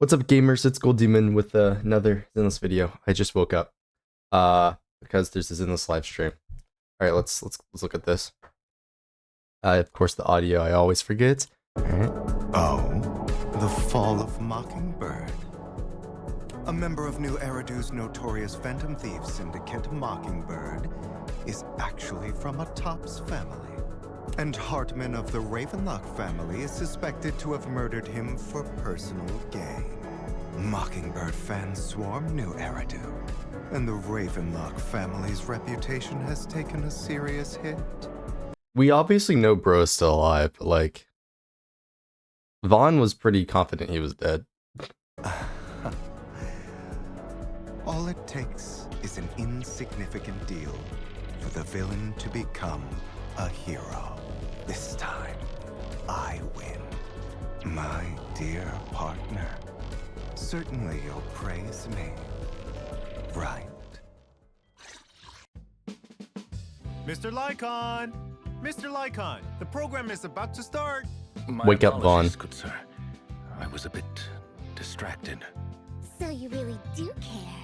What's up, gamers? It's Gold Demon with another Zenless video. I just woke up because there's a Zenless live stream. All right, let's look at this. Of course, the audio I always forget. All right. Oh, the fall of Mockingbird. A member of New Eridu's notorious Phantom Thieves syndicate, Mockingbird, is actually from a Tops family. And Hartman of the Ravenlock family is suspected to have murdered him for personal gain. Mockingbird fans swarm New Eridu, and the Ravenlock family's reputation has taken a serious hit. We obviously know Bro is still alive, but like, Vaughn was pretty confident he was dead. All it takes is an insignificant deal for the villain to become a hero. This time, I win. My dear partner, certainly you'll praise me, right? Mr. Lycon! Mr. Lycon, the program is about to start! Wake up, Vaughn. Good sir. I was a bit distracted. So you really do care.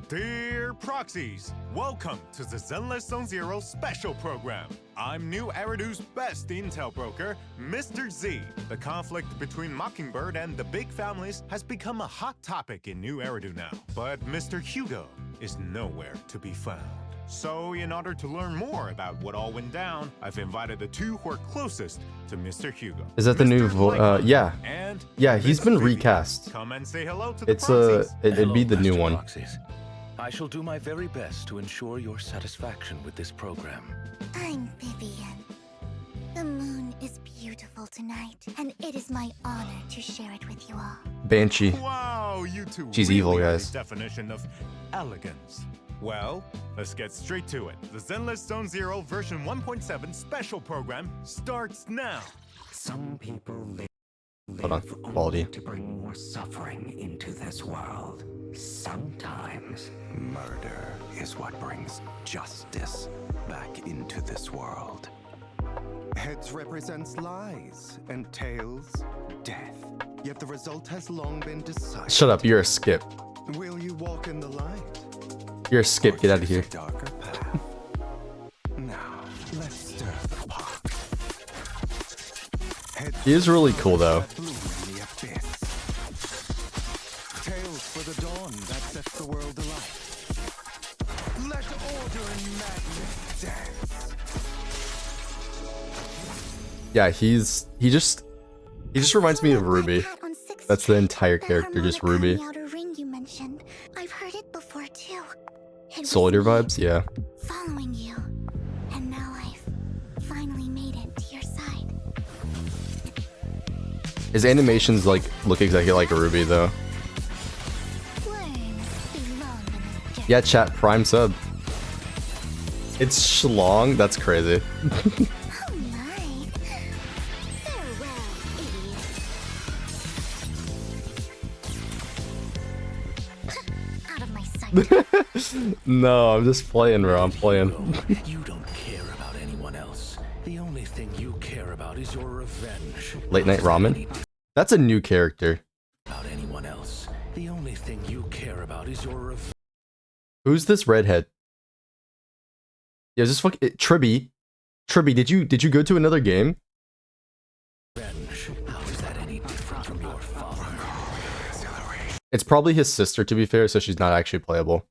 Dear proxies, welcome to the ZENLESS Zone Zero special program. I'm New Eridu's best intel broker, Mr. Z. The conflict between Mockingbird and the big families has become a hot topic in New Eridu now. But Mr. Hugo is nowhere to be found. So, in order to learn more about what all went down, I've invited the two who are closest to Mr. Hugo. Is that the new yeah. And Yeah, he's Miss been Vivian. recast. Come and say hello to the It's proxies. it'd be the Hello, new Master one. Proxies. I shall do my very best to ensure your satisfaction with this program. I'm Vivian. The moon is beautiful tonight, and it is my honor to share it with you all. Banshee. Wow, you two She's really evil, are guys. the definition of elegance. Well, let's get straight to it. The ZENLESS Zone Zero version 1.7 special program starts now. Some people Hold on, live quality. only to bring more suffering into this world. Sometimes Murder is what brings justice back into this world. Heads represents lies, and tails, death. Yet the result has long been decided. Shut up, you're a skip. Will you walk in the light? You're a skip, get out of here. Choose a darker path. Now, let's stir the pot. Heads He is really cool though. that bloom in the abyss. Tales for the dawn that sets the world alight. Let order and madness dance. Yeah, he just reminds me of Ruby. That's the entire character, just Ruby. Outer ring you mentioned. I've heard it before too. It was Soldier me vibes, yeah. following you, and now I've finally made it to your side. His animations like look exactly like a Ruby though. Learn belong in the dirt. Yeah, chat prime sub. It's schlong. That's crazy. Oh my! Farewell, idiot. Out of my sight. No, I'm just playing, bro. I'm playing. You don't care about anyone else. The only thing you care about is your revenge. Late night ramen. That's a new character. About anyone else. The only thing you care about is your revenge. Who's this redhead? Yeah, just fuck it. Tribby. Tribby, did you go to another game? How is that any different from your father? It's probably his sister, to be fair, so she's not actually playable.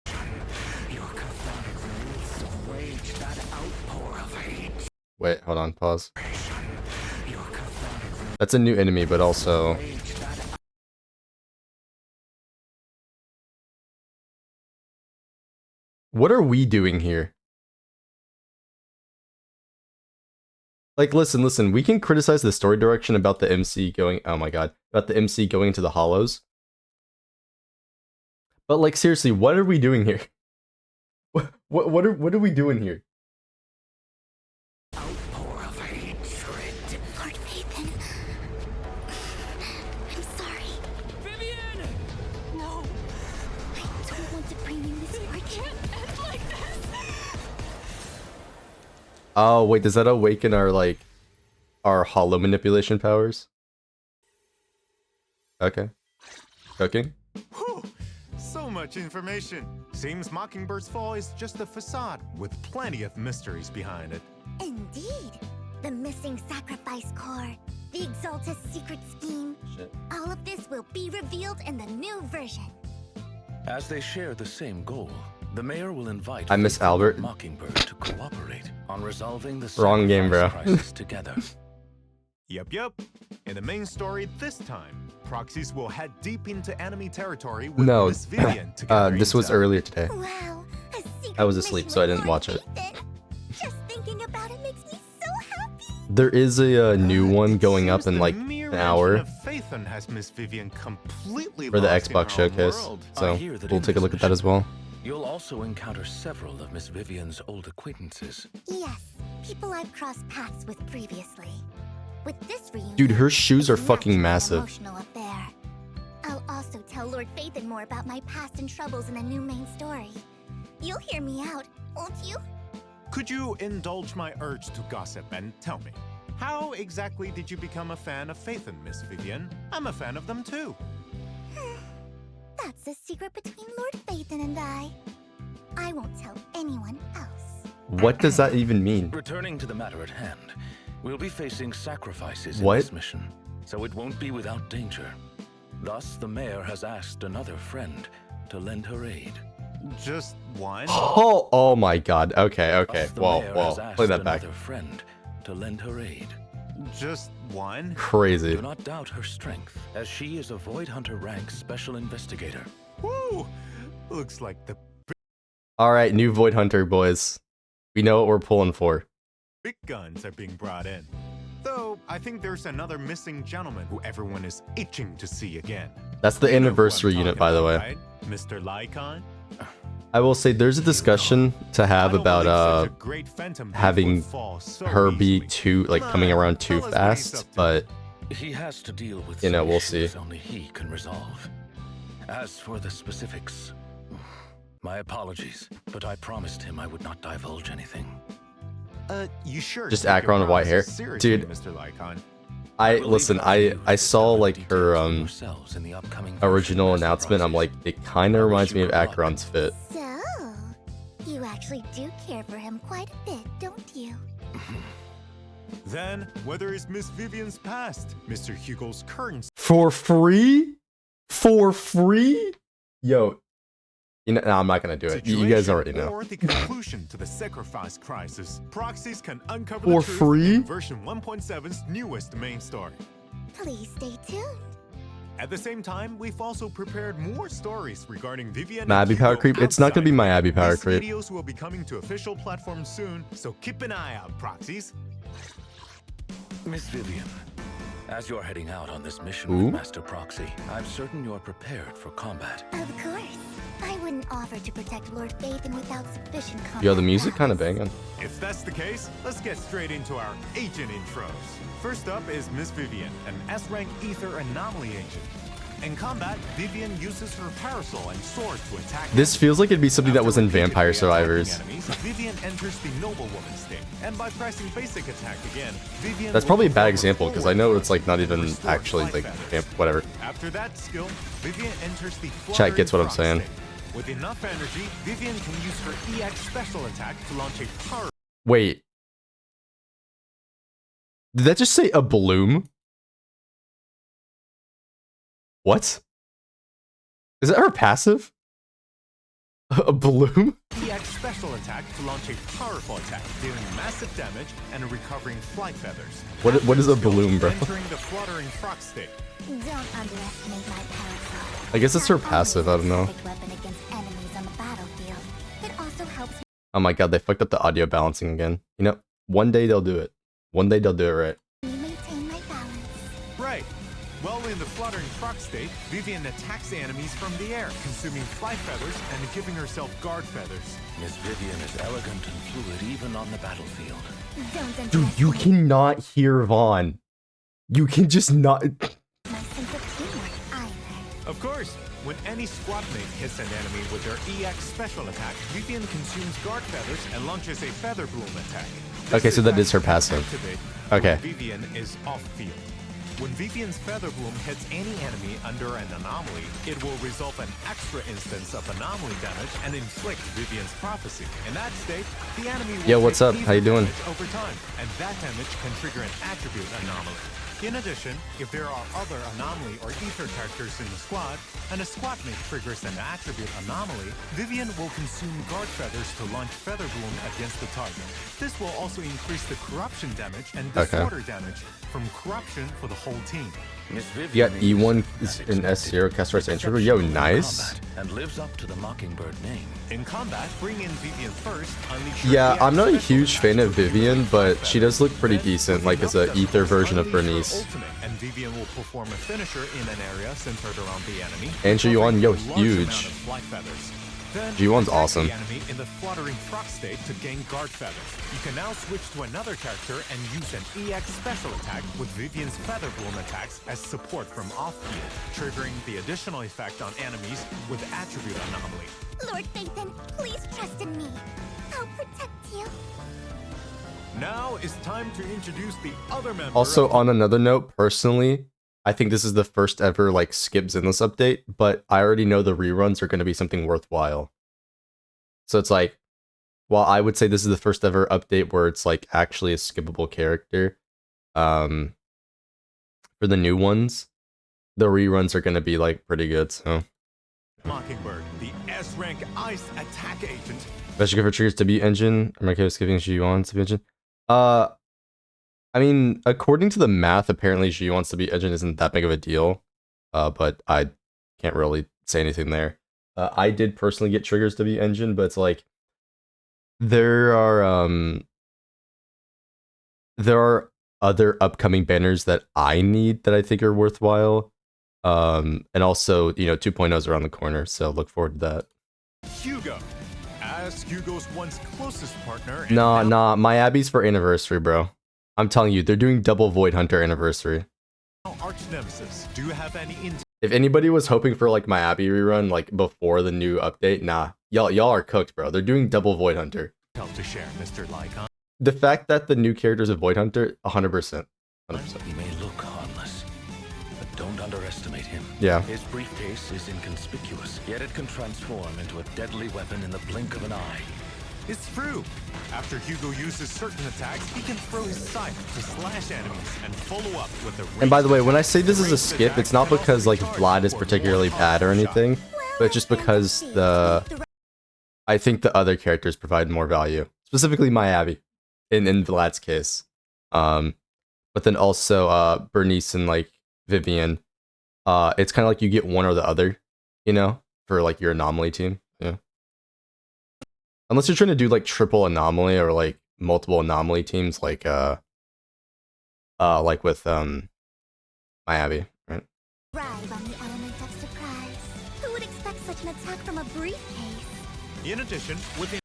your cathartic release of rage, that outpour of hate. Wait, hold on, pause. Your cathartic That's a new enemy, but also rage, that what are we doing here? Like, listen, we can criticize the story direction about the MC going, oh my god, about the MC going into the hollows. But like, seriously, what are we doing here? What are we doing here? outpour of hatred. Lord Nathan. I'm sorry. Vivian! No, I don't want to bring you misfortune. can't end like this! Oh, wait, does that awaken our, like, our hollow manipulation powers? Okay. Cooking? Whew, so much information. Seems Mockingbird's fall is just a facade with plenty of mysteries behind it. Indeed. The missing sacrifice core, the Exalta's secret scheme. Shit. All of this will be revealed in the new version. As they share the same goal, the mayor will invite I miss Faithful Albert. and Mockingbird to cooperate on resolving the Wrong game, bro. sacrifice crisis together. Yep. In the main story this time, proxies will head deep into enemy territory with No, Miss Vivian to gather this was intel. earlier today. Wow, a secret I was asleep, mission so I with didn't Lord watch it. Ethan. Just thinking about it makes me so happy. There is a new one It going up seems in the like mere an mention hour of Phaethon has Miss Vivian completely for the lost in Xbox her own showcase, world. so I hear that we'll in take a this look at that as mission, well. You'll also encounter several of Miss Vivian's old acquaintances. Yes, people I've crossed paths with previously. With this reunion, Dude, her shoes are it's fucking naturally an massive. Emotional affair. I'll also tell Lord Phaethon more about my past and troubles in the new main story. You'll hear me out, won't you? Could you indulge my urge to gossip and tell me, how exactly did you become a fan of Phaethon, Miss Vivian? I'm a fan of them too. That's a secret between Lord Phaethon and I. I won't tell anyone else. What does that even mean? Returning to the matter at hand, we'll be facing sacrifices What? in this mission, so it won't be without danger. Thus, the mayor has asked another friend to lend her aid. Just one? Oh my god. Okay. Thus, the Whoa. mayor has Play asked that back. another friend to lend her aid. Just one? Crazy. Do not doubt her strength, as she is a Void Hunter rank special investigator. Woo! Looks like the Alright, new Void Hunter, boys. We know what we're pulling for. big guns are being brought in. Though, I think there's another missing gentleman who everyone is itching to see again. That's the You know who I'm anniversary unit, talking by the about, way. right? Mr. Lycon? I will say there's a discussion to have I don't believe about such a great phantom thief having would fall so her be easily. too coming around too Tell us what he's up fast, to. but He has to deal with You know, some we'll issues see. only he can resolve. As for the specifics, my apologies, but I promised him I would not divulge anything. You sure? Just take your Akron with white hair? promises seriously, Dude. Mr. Lycon. I will leave listen. it up to you I to saw discover like details her for yourselves in the upcoming original version of announcement. I'm like, Master it kind of I wish reminds you me of good luck. Akron's fit. So, you actually do care for him quite a bit, don't you? Then, whether it's Miss Vivian's past, Mr. Hugo's current For free? For free? Yo, you know, no, I'm not gonna do it. You guys situation already know. or the conclusion to the sacrifice crisis, proxies can uncover For the truth free? in version 1.7's newest main story. Please stay tuned. At the same time, we've also prepared more stories regarding Vivian My and Abby Power Hugo Creep? It's not gonna be outside. my Abby Power These Creep. videos will be coming to official platforms soon, so keep an eye out, proxies. Miss Vivian, as you're heading out on this mission Ooh. with Master Proxy, I'm certain you're prepared for combat. Of course. I wouldn't offer to protect Lord Phaethon without sufficient combat. Yo, the music kind of prowess. banging. If that's the case, let's get straight into our agent intros. First up is Miss Vivian, an S-rank Ether anomaly agent. In combat, Vivian uses her parasol and sword to attack. This feels like it'd be something that After was in repeatedly Vampire attacking Survivors. enemies, Vivian enters the noblewoman state, and by pressing basic attack again, Vivian That's will probably a bad perform example because I forward know roll it's like not even restore actually fly like feathers. whatever. After that skill, Vivian enters the Chat gets what I'm fluttering saying. frog state. With enough energy, Vivian can use her EX special attack to launch a power Wait, did that just say a bloom? What? Is that her passive? A bloom? EX special attack to launch a powerful attack, dealing massive damage and recovering flight feathers. What is a After the skill, bloom, bro? Entering the fluttering frog state. Don't underestimate my parasol. I guess it's her Not only passive, I don't know. is it a perfect weapon against enemies on the battlefield, it also helps Oh my god, they fucked up the audio balancing again. You know, one day they'll do it. One day they'll do it right. me maintain my balance. Right. While in the fluttering frog state, Vivian attacks enemies from the air, consuming flight feathers and giving herself guard feathers. Miss Vivian is elegant and fluid even on the battlefield. Don't Dude, you underestimate cannot hear Vaughn. You can just not. my sense of teamwork either. Of course, when any squad mate hits an enemy with their EX special attack, Vivian consumes guard feathers and launches a feather bloom attack. This Okay, so that attack is her can passive. activate Okay. when Vivian is off field. When Vivian's Feather Bloom hits any enemy under an anomaly, it will resolve an extra instance of anomaly damage and inflict Vivian's Prophecy. In that state, the enemy will Yo, what's take up? How you ether doing? damage over time, and that damage can trigger an attribute anomaly. In addition, if there are other anomaly or ether characters in the squad, and a squad mate triggers an attribute anomaly, Vivian will consume guard feathers to launch Feather Bloom against the target. This will also increase the corruption damage and disorder damage from corruption for the whole team. Miss You Vivian got E1 is in S0 cast rights intro. Yo, nice. and lives up to the Mockingbird name. In combat, bring in Vivian first, unleash Yeah, your I'm not a special huge fan of Vivian, but she does look pretty decent, like as a ether version of unleash your Bernice. ultimate, and Vivian will perform a finisher in an area centered around the enemy. And Ji-Yuan, yo, covering a large huge. amount of flight feathers. Then Ji-Yuan's attack awesome. The enemy in the fluttering frog state to gain guard feathers. You can now switch to another character and use an EX special attack with Vivian's Feather Bloom attacks as support from off-field, triggering the additional effect on enemies with attribute anomaly. Lord Phaethon, please trust in me. I'll protect you. Now it's time to introduce the other member. Also, of on another note, personally, I think this is the first ever like skip ZENLESS update, but I already know the reruns are going to be something worthwhile. So it's like, while I would say this is the first ever update where it's like actually a skippable character, for the new ones, the reruns are going to be like pretty good. So Mockingbird, the S-rank ice attack agent. especially good for triggers to beat engine. I'm okay with skipping Ji-Yuan to beat engine. I mean, according to the math, apparently Ji-Yuan's to beat engine isn't that big of a deal. But I can't really say anything there. I did personally get triggers to beat engine, but it's like there are other upcoming banners that I need that I think are worthwhile. And also, you know, 2.0's around the corner, so look forward to that. Hugo. As Hugo's once closest partner. and Nah, now my Abby's for anniversary, bro. I'm telling you, they're doing double Void Hunter anniversary. Arch Nemesis. Do you have any intel If anybody was hoping for like my Abby rerun like before the new update, nah, y'all are cooked, bro. They're doing double Void Hunter. to share, Mr. Lycon? The fact that the new character's a Void Hunter, 100%. 100%. He may look harmless, but don't underestimate him. Yeah. His briefcase is inconspicuous, yet it can transform into a deadly weapon in the blink of an eye. It's true. After Hugo uses certain attacks, he can throw his scythe to slash enemies and follow up with a And by the way, when I say ranged this is a ranged skip, attack it's not can also because be like charged Vlad is for particularly more bad or powerful shot. anything, but just because I think the other characters provide more value, specifically my Abby, in Vlad's case. But then also Bernice and like Vivian, it's kind of like you get one or the other, you know, for like your anomaly team. Yeah. Unless you're trying to do like triple anomaly or like multiple anomaly teams, like with my Abby, right? Thrive on the element of surprise. Who would expect such an attack from a briefcase? In addition, within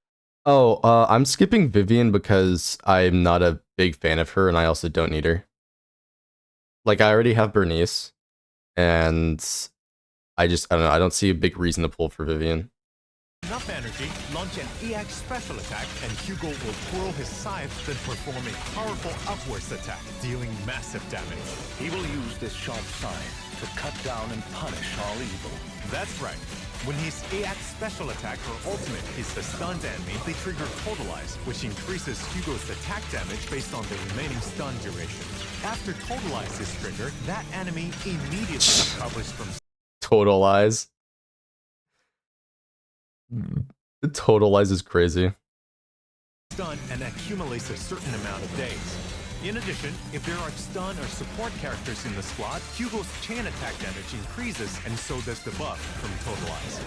Oh, I'm skipping Vivian because I'm not a big fan of her, and I also don't need her. Like, I already have Bernice, and I don't know, I don't see a big reason to pull for Vivian. enough energy, launch an EX special attack, and Hugo will twirl his scythe, then perform a powerful upwards attack, dealing massive damage. He will use this sharp scythe to cut down and punish all evil. That's right. When his EX special attack or ultimate hits the stunned enemy, they trigger Totalize, which increases Hugo's attack damage based on the remaining stun duration. After Totalize is triggered, that enemy immediately recovers from Totalize. Totalize is crazy. stun and accumulates a certain amount of days. In addition, if there are stun or support characters in the squad, Hugo's chain attack damage increases, and so does the buff from Totalize.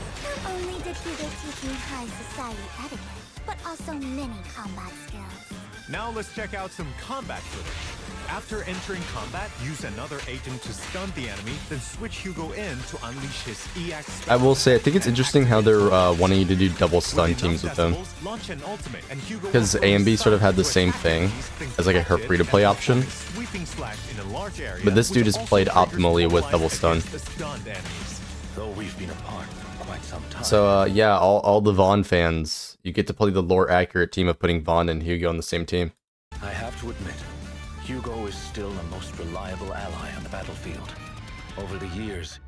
Not only did Hugo teach me high society etiquette, but also many combat skills. Now let's check out some combat footage. After entering combat, use another agent to stun the enemy, then switch Hugo in to unleash his EX. I will say, I think it's interesting how they're wanting you to do double stun With teams with them. enough decibels, launch an ultimate, and Hugo will Because throw A and B his sort of had the scythe same to thing attack enemies, as like a her then free-to-play protect option. and perform a sweeping slash in a large area, But this dude which has also played triggers optimally with Totalize double stun. against the stunned enemies. Though we've been apart for quite some time. So yeah, all the Vaughn fans, you get to play the lore accurate team of putting Vaughn and Hugo on the same team. I have to admit, Hugo is still a most reliable ally on the battlefield. Over the years,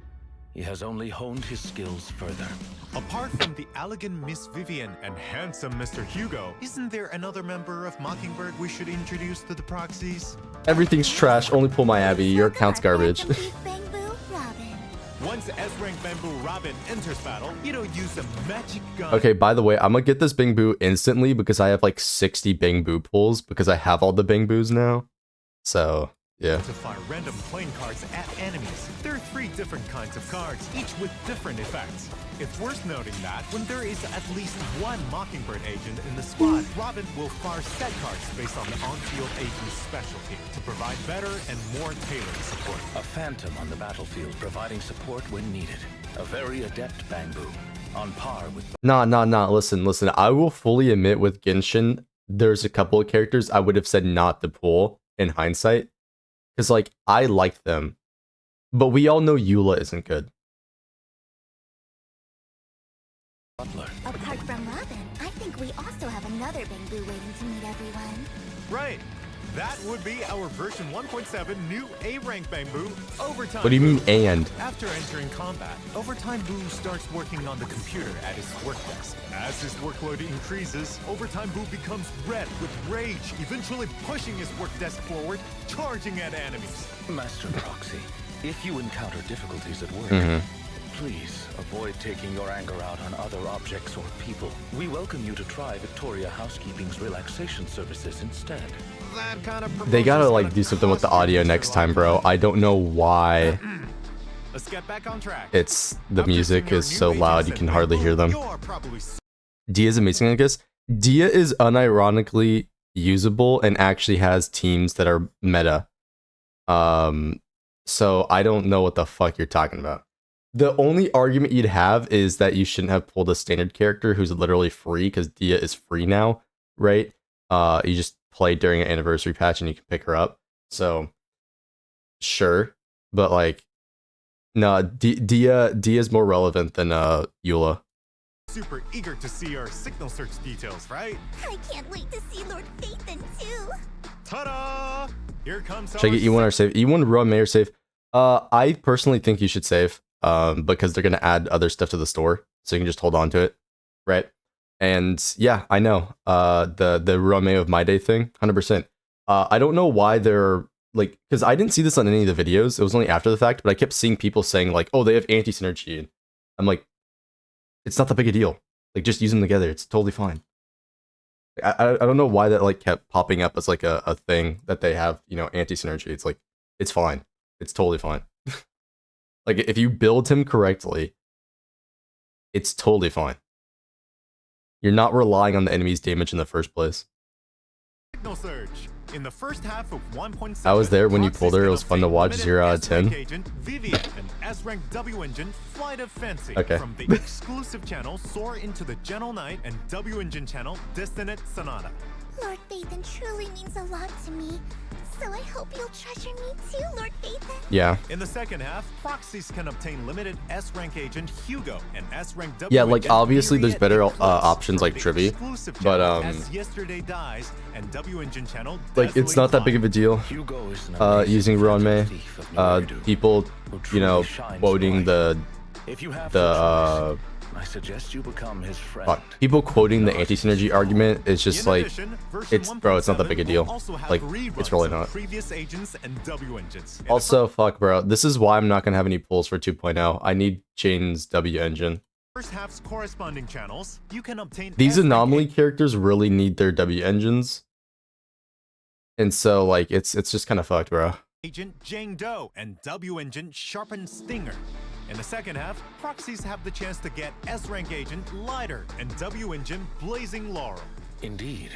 he has only honed his skills further. Apart from the elegant Miss Vivian and handsome Mr. Hugo, isn't there another member of Mockingbird we should introduce to the proxies? Everything's trash. Only pull my Abby. Your account's garbage. Bamboo Robin. Once S-Rank Bamboo Robin enters battle, it'll use a magic gun. Okay, by the way, I'm gonna get this Bing Boo instantly because I have like 60 Bing Boo pulls because I have all the Bing Boos now. So, yeah. To fire random playing cards at enemies. There are 3 different kinds of cards, each with different effects. It's worth noting that when there is at least one Mockingbird agent in the squad, Robin will fire set cards based on the on-field agent's specialty to provide better and more tailored support. A phantom on the battlefield providing support when needed. A very adept Bamboo, on par with... Nah. Listen. I will fully admit with Genshin, there's a couple of characters I would have said not to pull in hindsight. Because, like, I like them. But we all know Eula isn't good. Butler. Apart from Robin, I think we also have another Bamboo waiting to meet everyone. Right. That would be our version 1.7 new A-Rank Bamboo, Overtime What do you mean, Boo. and? After entering combat, Overtime Boo starts working on the computer at his work desk. As his workload increases, Overtime Boo becomes red with rage, eventually pushing his work desk forward, charging at enemies. Master Proxy, if you encounter difficulties at work, please avoid taking your anger out on other objects or people. We welcome you to try Victoria Housekeeping's relaxation services instead. That kind of They gotta, promotion's like, gonna do something with the cost you, audio Mr. next time, Locke. bro. I don't know why Let's get back on track. it's... The After music seeing our is new so agents loud you and can hardly Bamboo, hear them. you're probably Dia's amazing, I guess. Dia is unironically usable and actually has teams that are meta. So I don't know what the fuck you're talking about. The only argument you'd have is that you shouldn't have pulled a standard character who's literally free because Dia is free now, right? You just play during an anniversary patch and you can pick her up. So sure, but like no, Dia is more relevant than Eula. super eager to see our signal search details, right? I can't wait to see Lord Phaethon too. Ta-da! Here comes Should I get E1 or save? E1, Roa, May, or save? I personally think you should save, because they're gonna add other stuff to the store, so you can just hold on to it, right? And yeah, I know, the Roa of My Day thing, 100%. I don't know why they're like, because I didn't see this on any of the videos. It was only after the fact, but I kept seeing people saying like, oh, they have anti-synergy. I'm like, it's not that big a deal. Like, just use them together. It's totally fine. I don't know why that like kept popping up as like a thing that they have, you know, anti-synergy. It's like, it's fine. It's totally fine. Like, if you build him correctly, it's totally fine. You're not relying on the enemy's damage in the first place. Signal surge. In the first half of 1.7, I was there when you Proxy's pulled her. It gonna was fun to obtain watch. limited 0 out of S-Rank 10. Agent Vivian and S-Rank W Engine Flight of Fancy Okay. from the exclusive channel Soar into the Gentle Night and W Engine channel Dissonant Sonata. Lord Phaethon truly means a lot to me, so I hope you'll treasure me too, Lord Phaethon. Yeah. In the second half, proxies can obtain limited S-Rank Agent Hugo and S-Rank W Yeah, like, Engine obviously there's Myriad better, A Plus options like from the Trivi, exclusive but, channel As Yesterday Dies and W Engine channel like, it's not that big of a deal. Hugo is an amazing Using Ruan Mei, phantom thief of New people, who you know, truly shines quoting bright. the, If you have the, choice, I suggest you become his friend. fuck. People quoting the anti-synergy argument is just In like, addition, version bro, it's not that big a 1.7 deal. will also have Like, reruns it's really of not. Previous agents and W engines. And Also, fuck, bro. This is why I'm not gonna have any pulls for 2.0. I need Jane's W engine. the first half's corresponding channels, you can obtain These S-Rank anomaly characters really need their W engines. And so, like, it's just kind of fucked, bro. Agent Jane Doe and W engine Sharpened Stinger. In the second half, proxies have the chance to get S-Rank Agent Lighter and W engine Blazing Laurel. Indeed.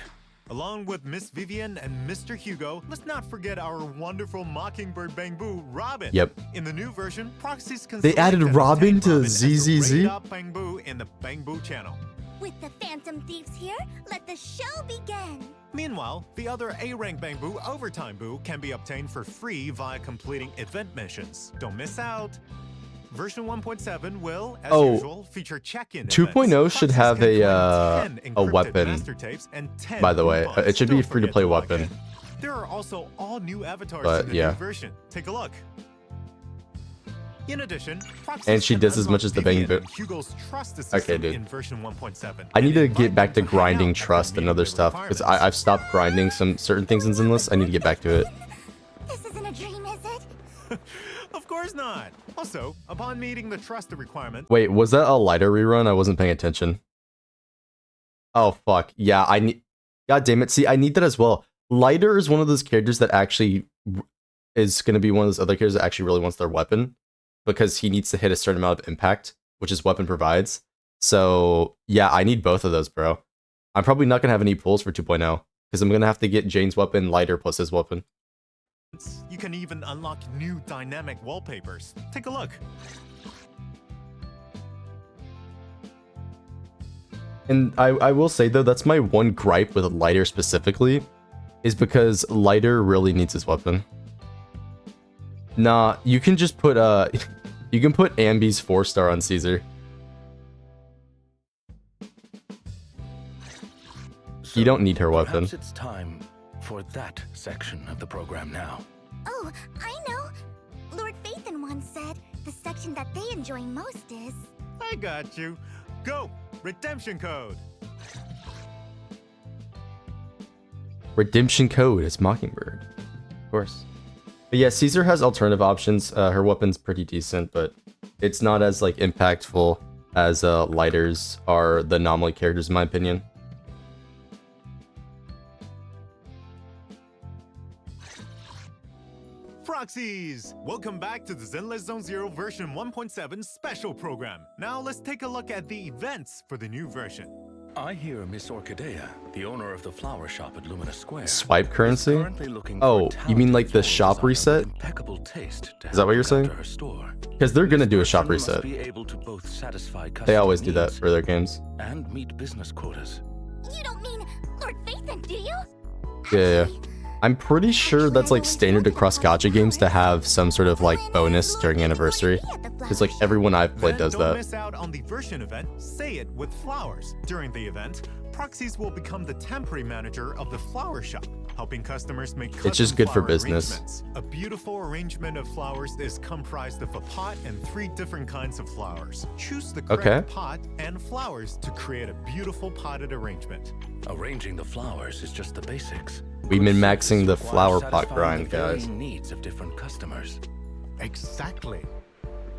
Along with Miss Vivian and Mr. Hugo, let's not forget our wonderful Mockingbird Bamboo, Robin. Yep. In the new version, proxies can They select added and Robin obtain to Robin as the ZZZ? rated up Bamboo in the Bamboo channel. With the Phantom Thieves here, let the show begin. Meanwhile, the other A-Rank Bamboo Overtime Boo can be obtained for free via completing event missions. Don't miss out. Version 1.7 will, as Oh, usual, feature check-in 2.0 events. should Proxies have can a, claim 10 a encrypted weapon, master tapes and 10 by the way. coupons. It should be Don't free to forget play log weapon. in. There are also all new avatars But, in the yeah. new version. Take a look. In addition, And she does as much as the Bang Boot. Hugo's trust Okay, system dude. in version 1.7. I need to And get back to invite them hang grinding out at trust their and other meeting stuff because requirements. I've stopped grinding some certain things in Zenless. I need to get back to it. This isn't a dream, is it? Of course not. Also, upon meeting the trust requirement, Wait, was that a lighter rerun? I wasn't paying attention. Oh fuck. Yeah, I need. God damn it. See, I need that as well. Lighter is one of those characters that actually is going to be one of those other characters that actually really wants their weapon because he needs to hit a certain amount of impact, which his weapon provides. So yeah, I need both of those, bro. I'm probably not going to have any pulls for 2.0 because I'm going to have to get Jane's weapon, lighter plus his weapon. you can even unlock new dynamic wallpapers. Take a look. And I will say though, that's my one gripe with lighter specifically, is because lighter really needs his weapon. Nah, you can just put you can put Ambi's 4-star on Caesar. So You don't need her weapon. Perhaps it's time for that section of the program now. Oh, I know. Lord Phaethon once said the section that they enjoy most is... I got you. Go! Redemption code! Redemption code is Mockingbird, of course. But yeah, Caesar has alternative options. Her weapon's pretty decent, but it's not as like impactful as lighters are the anomaly characters in my opinion. Proxies! Welcome back to the Zenless Zone Zero version 1.7 special program. Now let's take a look at the events for the new version. I hear Miss Orchidea, the owner of the flower shop at Lumina Square, Swipe is currency? currently looking Oh, for a you mean like the talented shop floral designer reset? with impeccable taste to Is that what help you're look saying? after her store. Because they're gonna This do a shop person must reset. be able to both satisfy They customer always do that needs for their games. and meet business quotas. You don't mean Lord Phaethon, do you? Yeah. Actually, I'm pretty sure that's like standard across gacha games to have some sort of like bonus during anniversary. Because like everyone I've played Then does don't that. miss out on the version event, Say It with Flowers. During the event, Proxies will become the temporary manager of the flower shop, helping customers make It's just custom good for flower business. arrangements. A beautiful arrangement of flowers is comprised of a pot and 3 different kinds of flowers. Choose the correct Okay. pot and flowers to create a beautiful potted arrangement. Arranging the flowers is just the basics. We've been Good maxing service the requires flower pot satisfying grind, the varying guys. needs of different customers. Exactly.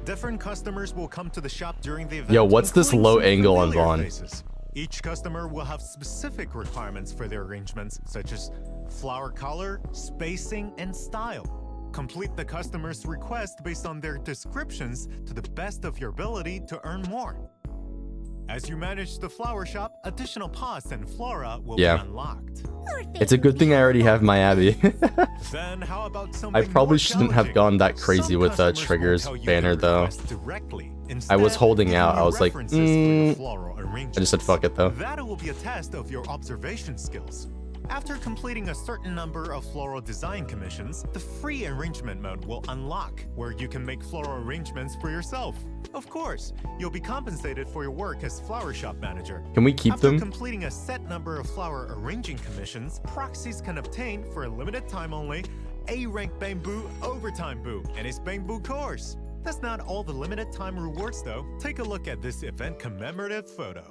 Different customers will come to the shop during the event. Yo, what's this including low some angle on familiar Vaughn? faces. Each customer will have specific requirements for their arrangements, such as flower color, spacing, and style. Complete the customer's request based on their descriptions to the best of your ability to earn more. As you manage the flower shop, additional pots and flora will Yeah. be unlocked. Lord It's a good thing I already have my Abby. Then how about I something probably more shouldn't have challenging? gone that crazy Some with customers won't Trigger's tell you banner their though. request directly. I was Instead, holding giving out. you I was like, references for your mm. floral I just said fuck it though. That will be a test of your observation skills. After completing a certain number of floral design commissions, the free arrangement mode will unlock, where you can make floral arrangements for yourself. Of course, you'll be compensated for your work as flower shop manager. Can we keep After them? completing a set number of flower arranging commissions, Proxies can obtain, for a limited time only, A-rank Bamboo Overtime Boo and his Bamboo course. That's not all the limited time rewards though. Take a look at this event commemorative photo.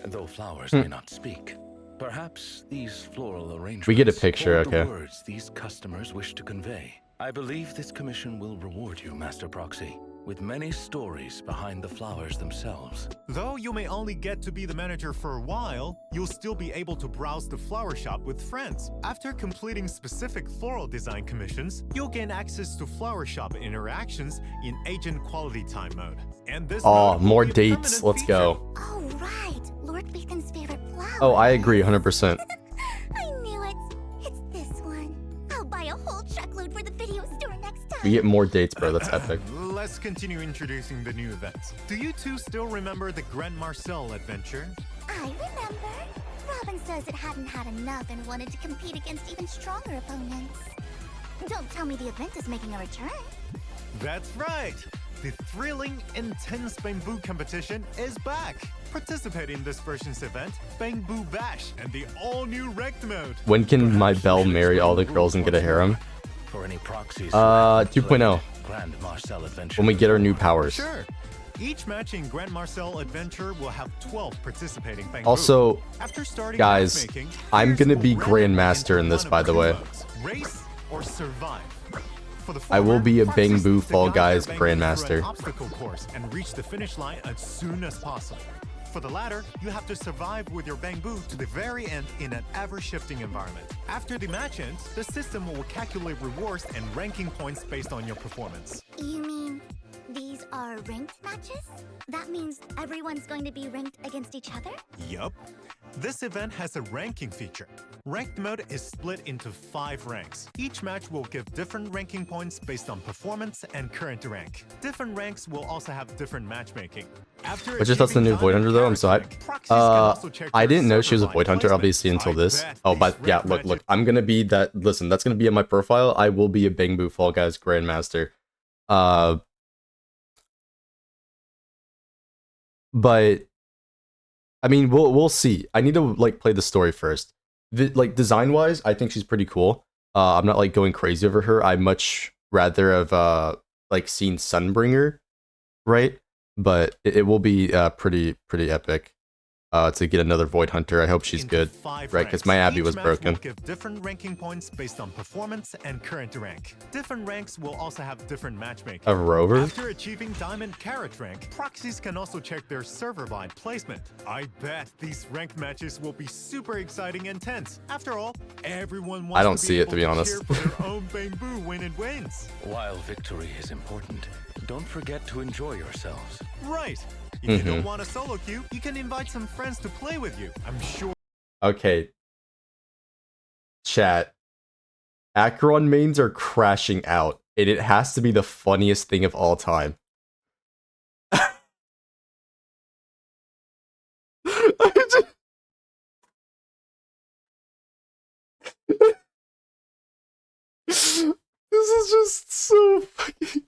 Though flowers may not speak, perhaps these floral arrangements We get a picture, hold okay. the words these customers wish to convey. I believe this commission will reward you, Master Proxy, with many stories behind the flowers themselves. Though you may only get to be the manager for a while, you'll still be able to browse the flower shop with friends. After completing specific floral design commissions, you'll gain access to flower shop interactions in agent quality time mode. And this Aw, mode will more be a dates. permanent Let's feature. go. Oh, right. Lord Phaethon's favorite flower. Oh, I agree 100%. I knew it. It's this one. I'll buy a whole truckload for the video store next time. We get more dates, bro. That's epic. Let's continue introducing the new events. Do you two still remember the Grand Marcel adventure? I remember. Robin says it hadn't had enough and wanted to compete against even stronger opponents. Don't tell me the event is making a return. That's right! the thrilling, intense Bamboo competition is back. Participate in this version's event, Bamboo Bash, and the all-new ranked mode. When can my Belle marry all the girls and get a harem? For any proxies, 2.0. Grand Marcel Adventure. When we get our new powers. Sure. Each match in Grand Marcel Adventure will have 12 participating Bamboo. Also, after starting guys, matchmaking, I'm players gonna will be randomly Grandmaster enter in this, one of by the two way. modes, race or survive. For the I will former, be a proxies Bamboo need to Fall guide their Guys Bamboo through an Grandmaster. obstacle course and reach the finish line as soon as possible. For the latter, you have to survive with your Bamboo to the very end in an ever-shifting environment. After the match ends, the system will calculate rewards and ranking points based on your performance. You mean these are ranked matches? That means everyone's going to be ranked against each other? Yup. This event has a ranking feature. Ranked mode is split into 5 ranks. Each match will give different ranking points based on performance and current rank. Different ranks will also have different matchmaking. After I just thought the new Void Hunter though, I'm so hyped. I didn't know she was a Void Hunter obviously until this. Oh, but yeah, look, I'm gonna be that. Listen, that's gonna be in my profile. I will be a Bamboo Fall Guys Grandmaster. But I mean, we'll see. I need to like play the story first. Like design wise, I think she's pretty cool. I'm not like going crazy over her. I much rather have like seen Sunbringer, right? But it will be pretty epic to get another Void Hunter. I hope she's good, right? Because my Abby was broken. Will give different ranking points based on performance and current rank. Different ranks will also have different matchmaking. A rover? After achieving Diamond Carrot rank, proxies can also check their server-wide placement. I bet these ranked matches will be super exciting and tense. After all, everyone wants I don't to see be it, to be able honest. cheer for their own Bamboo when it wins. While victory is important, don't forget to enjoy yourselves. Right. If you don't want a solo queue, you can invite some friends to play with you. I'm sure. Okay. Chat. Acheron mains are crashing out, and it has to be the funniest thing of all time. This is just so fucking...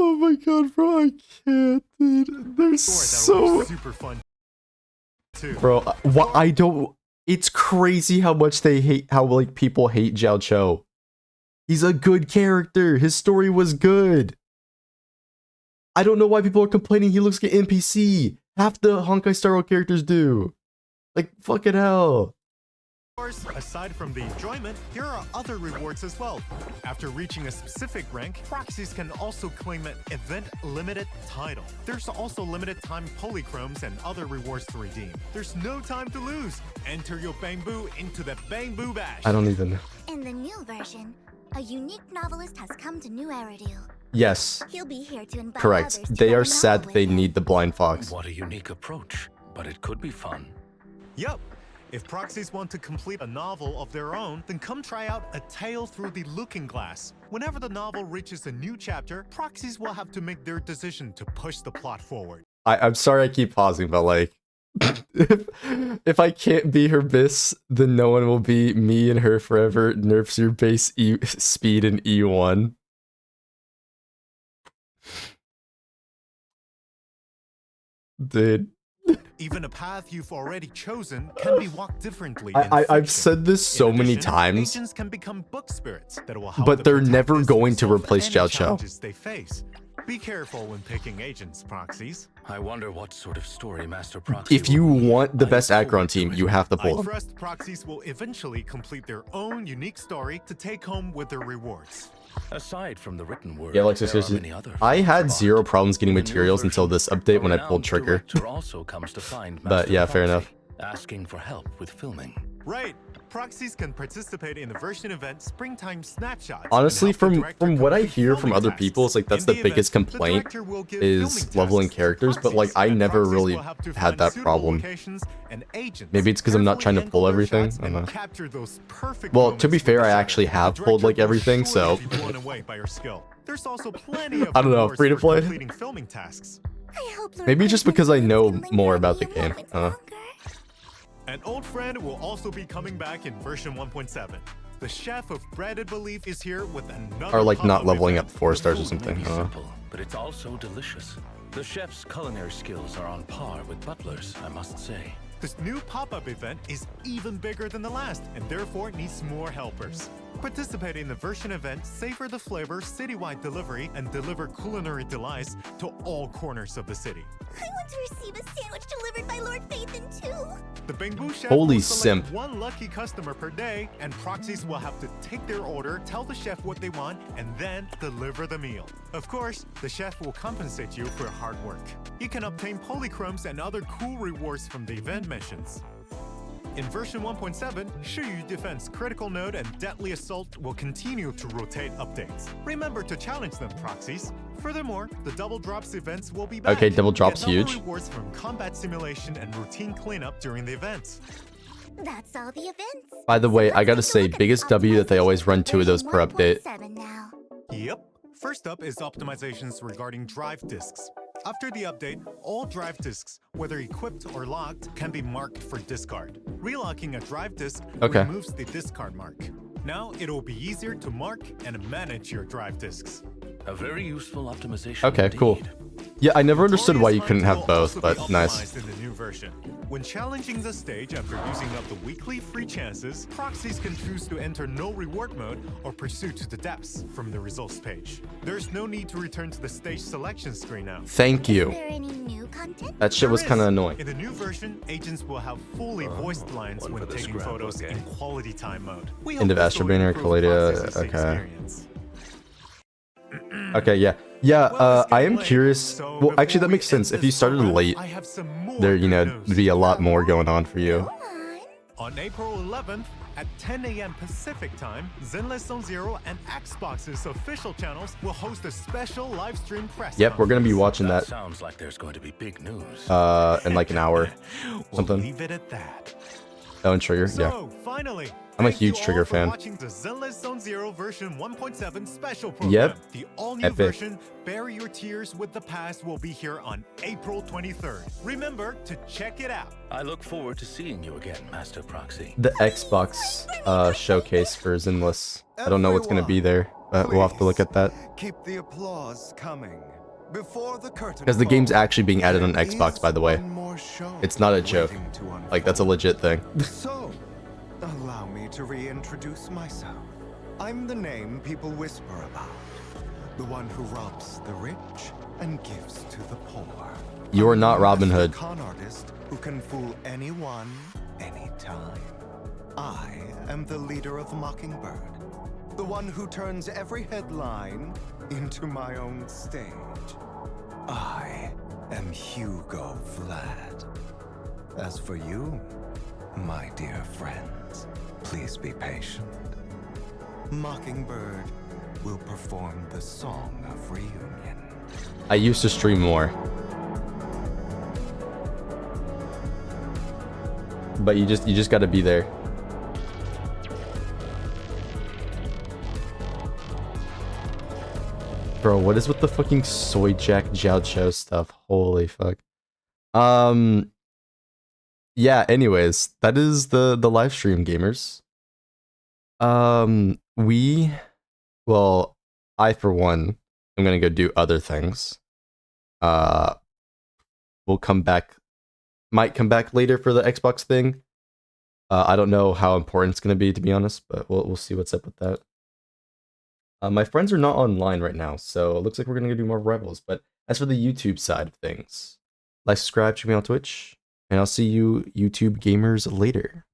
Oh my god, bro, I can't, dude. They're so... super fun too. Bro, what I don't... It's crazy how much they hate, how like people hate Zhao Cho. He's a good character. His story was good. I don't know why people are complaining he looks like an NPC. Half the Honkai Star Rail characters do. Like, fucking hell. Of course, aside from the enjoyment, here are other rewards as well. After reaching a specific rank, proxies can also claim an event-limited title. There's also limited time polychromes and other rewards to redeem. There's no time to lose. Enter your Bamboo into the Bamboo Bash. I don't even know. In the new version, a unique novelist has come to New Eridu. Yes, He'll be here to invite correct. others to They write are a sad novel that they with him. need the blind fox. What a unique approach, but it could be fun. Yup. If proxies want to complete a novel of their own, then come try out A Tale Through the Looking Glass. Whenever the novel reaches a new chapter, proxies will have to make their decision to push the plot forward. I'm sorry I keep pausing, but like, if I can't be her bis, then no one will be. Me and her forever. Nerfs your base speed in E1. Dude. Even a path you've already chosen can be walked differently. I've said this so many times, agents can become book spirits that will help but the they're never protagonists going to solve replace any Zhao Cho. challenges they face. Be careful when picking agents, proxies. I wonder what sort of story Master Proxy If you will be. want the I best look forward Acheron team, to it. you have to I pull them. trust proxies will eventually complete their own unique story to take home with their rewards. Aside from the written word, Yeah, like, there seriously, are many other I things had to zero spot. problems getting In the new materials until version, this update a when I pulled renowned Trigger. director also comes to find But Master yeah, fair Proxy, enough. asking for help with filming. Right. Proxies can participate in the version event Springtime Snapshots. and Honestly, help the from director what I complete hear from filming other tasks. people, it's like that's In the biggest event, the complaint director will give is filming leveling tasks to characters, but like proxies, I and never proxies really will have to had find that suitable problem. locations and agents Maybe it's because I'm not trying to carefully pull angle their everything. shots I don't and know. capture those perfect Well, to moments be with fair, the I shutter. actually The have pulled director like will everything, surely so be blown away by your skill. There's also plenty of I don't know, rewards free to for play? completing filming tasks. I hope Lord Maybe just Brightman's because I fans know can linger more in about the a game. moment I don't know. longer. An old friend will also be coming back in version 1.7. the chef of Breaded Belief is here with another Or like not pop-up leveling event. up 4 The stars or food may something. be Huh? simple, but it's also delicious. The chef's culinary skills are on par with Butler's, I must say. This new pop-up event is even bigger than the last, and therefore needs more helpers. Participate in the version event, savor the flavor, citywide delivery, and deliver culinary delights to all corners of the city. I want to receive a sandwich delivered by Lord Phaethon too. The Bamboo Chef Holy will select simp. one lucky customer per day, and proxies will have to take their order, tell the chef what they want, and then deliver the meal. Of course, the chef will compensate you for your hard work. You can obtain polychromes and other cool rewards from the event missions. In version 1.7, Shiyu Defense Critical Node and Deadly Assault will continue to rotate updates. Remember to challenge them, proxies. Furthermore, the Double Drops events will be back. Okay, Double Drops Get double huge. rewards from combat simulation and routine cleanup during the events. That's all the events. By the way, I gotta Let's take a say, look at biggest W that they always run 2 of those per update. version 1.7 now. Yep. First up is optimizations regarding drive disks. After the update, all drive disks, whether equipped or locked, can be marked for discard. Relocking a drive disk Okay. removes the discard mark. Now it'll be easier to mark and manage your drive disks. A very useful optimization. Okay, cool. indeed. Yeah, I never understood why you Notorious couldn't Hunt have will both, also but be nice. optimized in the new version. When challenging the stage after using up the weekly free chances, proxies can choose to enter no reward mode or pursue to the depths from the results page. There's no need to return to the stage selection screen now. Thank Is you. there any new content? That shit There was kind of is. annoying. In the new version, agents will have fully voiced lines one when for the taking scrapbook, photos eh? in quality time mode. We End hope of this will Astrobanner, improve Colladia, Proxy's okay. experience. Okay, yeah. Yeah, Well, it's I getting am late, curious. so Well, actually, before that we makes sense. end If you this started program, late, I have some more there, you know, good news. would be a lot more going on for you. Go on. On April 11th at 10 a.m. Pacific time, Zenless Zone Zero and Xbox's official channels will host a special live stream press. Yep, we're gonna be conference. watching that Sounds like there's going to be big news. in like an hour. We'll something. leave it at that. Oh, and Trigger, yeah. So, finally, I'm a thank you huge Trigger all for fan. watching the Zenless Zone Zero version 1.7 special program. Yep. The all-new Epic. version, Bury Your Tears with the Past, will be here on April 23rd. Remember to check it out. I look forward to seeing you again, Master Proxy. The Xbox showcase for Zenless. I don't know what's gonna be there, but we'll have to look at that. Keep the applause coming. Before the curtain Because the game's falls, actually being added on there Xbox, is by the way. one more show It's not a joke. waiting to Like, that's a unfold. legit thing. So, allow me to reintroduce myself. I'm the name people whisper about. The one who robs the rich and gives to the poor. You are I'm not the Robin master Hood. con artist who can fool anyone, anytime. I am the leader of Mockingbird. The one who turns every headline into my own stage. I am Hugo Vlad. As for you, my dear friends, please be patient. Mockingbird will perform the Song of Reunion. I used to stream more. But you just gotta be there. Bro, what is with the fucking soy jack Jiao Cho stuff? Holy fuck. Yeah, anyways, that is the live stream, gamers. Well, I for one am gonna go do other things. We'll come back, might come back later for the Xbox thing. I don't know how important it's gonna be, to be honest, but we'll see what's up with that. My friends are not online right now, so it looks like we're gonna go do more Rebels. But as for the YouTube side of things, like, subscribe, check me out on Twitch, and I'll see you YouTube gamers later.